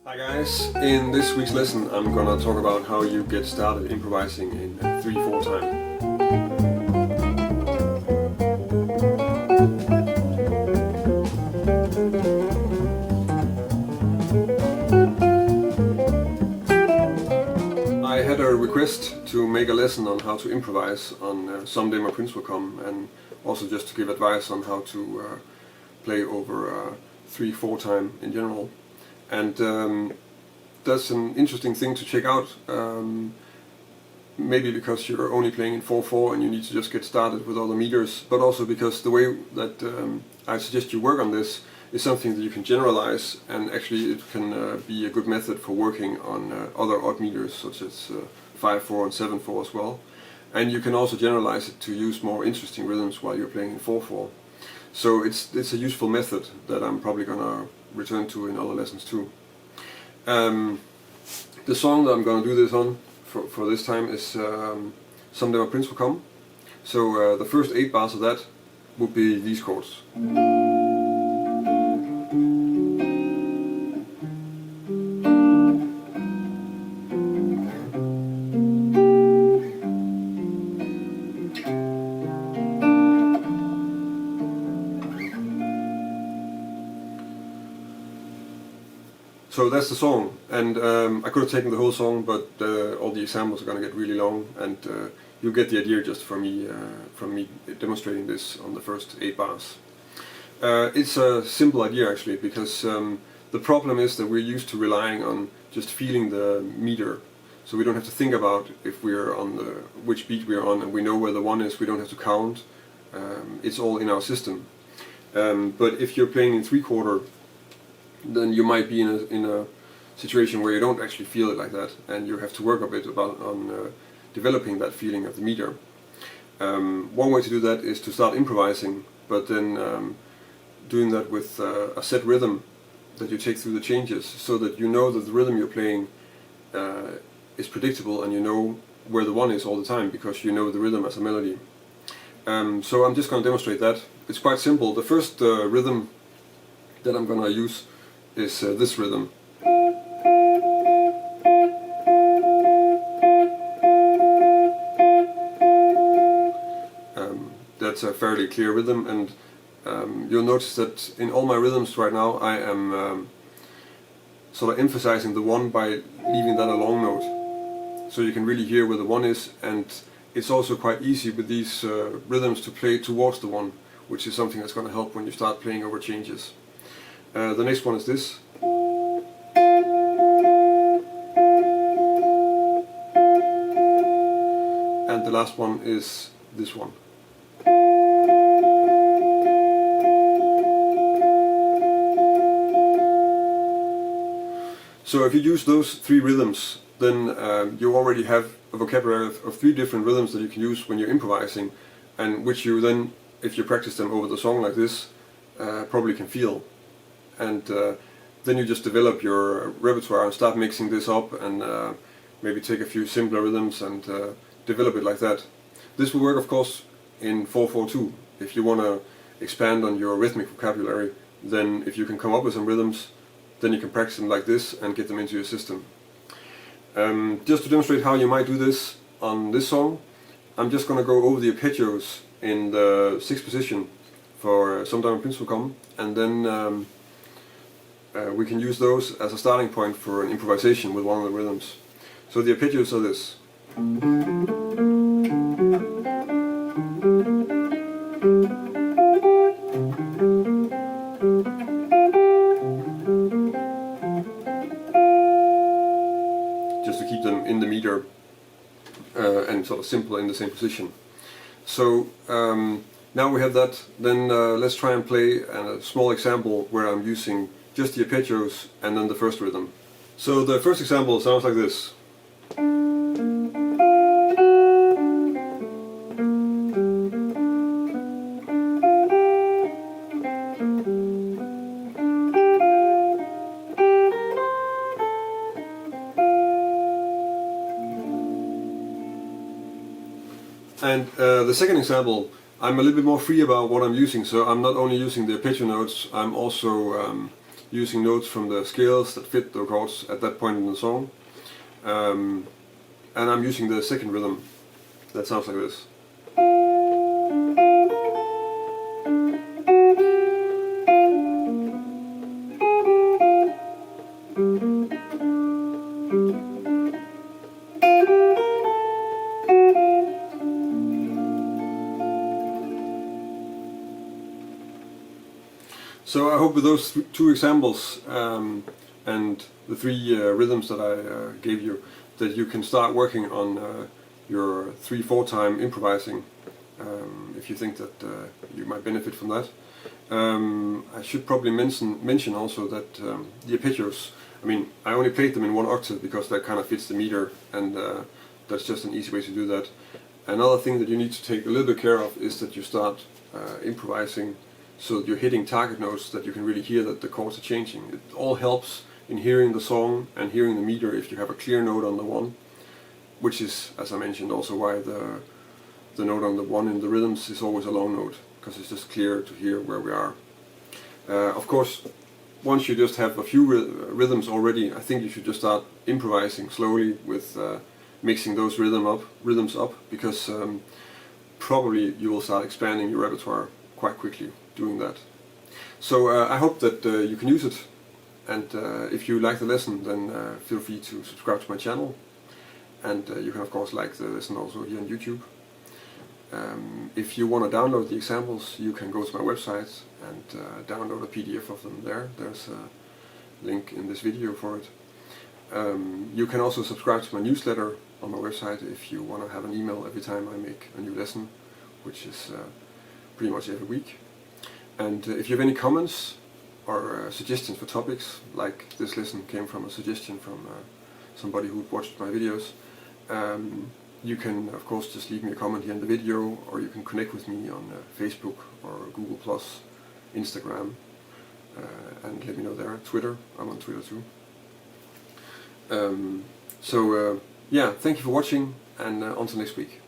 Hi guys, in this week's lesson I'm gonna talk about how you get started improvising in 3/4 time. I had a request to make a lesson on how to improvise on Someday My Prince Will Come, and also just to give advice on how to play over 3/4 time in general. And that's an interesting thing to check out, maybe because you're only playing in 4/4 and you need to just get started with all the meters, but also because the way that I suggest you work on this is something that you can generalize, and actually it can be a good method for working on other odd meters such as 5/4 and 7/4 as well. And you can also generalize it to use more interesting rhythms while you're playing in 4/4. So it's a useful method that I'm probably gonna return to in other lessons too. The song that I'm gonna do this on for this time is Someday My Prince Will Come. So the first 8 bars of that would be these chords. So that's the song, and I could have taken the whole song, but all the examples are going to get really long, and you get the idea just from me demonstrating this on the first 8 bars. It's a simple idea actually, because the problem is that we're used to relying on just feeling the meter, so we don't have to think about if we're on which beat we're on, and we know where the one is. We don't have to count. It's all in our system. But if you're playing in 3/4, then you might be in a situation where you don't actually feel it like that, and you have to work a bit on developing that feeling of the meter. One way to do that is to start improvising, but then doing that with a set rhythm that you take through the changes, so that you know that the rhythm you're playing is predictable, and you know where the one is all the time, because you know the rhythm as a melody. So I'm just going to demonstrate that. It's quite simple. The first rhythm that I'm going to use is this rhythm. That's a fairly clear rhythm, and you'll notice that in all my rhythms right now I am sort of emphasizing the one by leaving that a long note, so you can really hear where the one is, and it's also quite easy with these rhythms to play towards the one, which is something that's going to help when you start playing over changes. The next one is this. And the last one is this one. So if you use those 3 rhythms, then you already have a vocabulary of 3 different rhythms that you can use when you're improvising, and which you then, if you practice them over the song like this, probably can feel. And then you just develop your repertoire and start mixing this up, and maybe take a few simpler rhythms and develop it like that. This will work, of course, in 4/4 too. If you want to expand on your rhythmic vocabulary, then if you can come up with some rhythms, then you can practice them like this and get them into your system. Just to demonstrate how you might do this on this song, I'm just going to go over the arpeggios in the 6th position for Someday My Prince Will Come, and then we can use those as a starting point for an improvisation with one of the rhythms. So the arpeggios are this. Just to keep them in the meter and sort of simple in the same position. So now we have that, then let's try and play a small example where I'm using just the arpeggios and then the first rhythm. So the first example sounds like this. And the second example, I'm a little bit more free about what I'm using, so I'm not only using the arpeggio notes, I'm also using notes from the scales that fit the chords at that point in the song. And I'm using the second rhythm that sounds like this. So I hope with those two examples and the three rhythms that I gave you, that you can start working on your 3/4 time improvising, if you think that you might benefit from that. I should probably mention also that the arpeggios, I mean, I only played them in 1 octave because that kind of fits the meter, and that's just an easy way to do that. Another thing that you need to take a little bit care of is that you start improvising so that you're hitting target notes that you can really hear that the chords are changing. It all helps in hearing the song and hearing the meter if you have a clear note on the one, which is, as I mentioned, also why the note on the one in the rhythms is always a long note, because it's just clear to hear where we are. Of course, once you just have a few rhythms already, I think you should just start improvising slowly with mixing those rhythms up, because probably you will start expanding your repertoire quite quickly doing that. So I hope that you can use it, and if you like the lesson, then feel free to subscribe to my channel, and you can of course like the lesson also here on YouTube. If you want to download the examples, you can go to my website and download a PDF of them there. There's a link in this video for it. You can also subscribe to my newsletter on my website if you want to have an email every time I make a new lesson, which is pretty much every week. And if you have any comments or suggestions for topics, like this lesson came from a suggestion from somebody who watched my videos, you can of course just leave me a comment here in the video, or you can connect with me on Facebook or Google+, Instagram, and let me know there. Twitter, I'm on Twitter too. Yeah, thank you for watching, and until next week.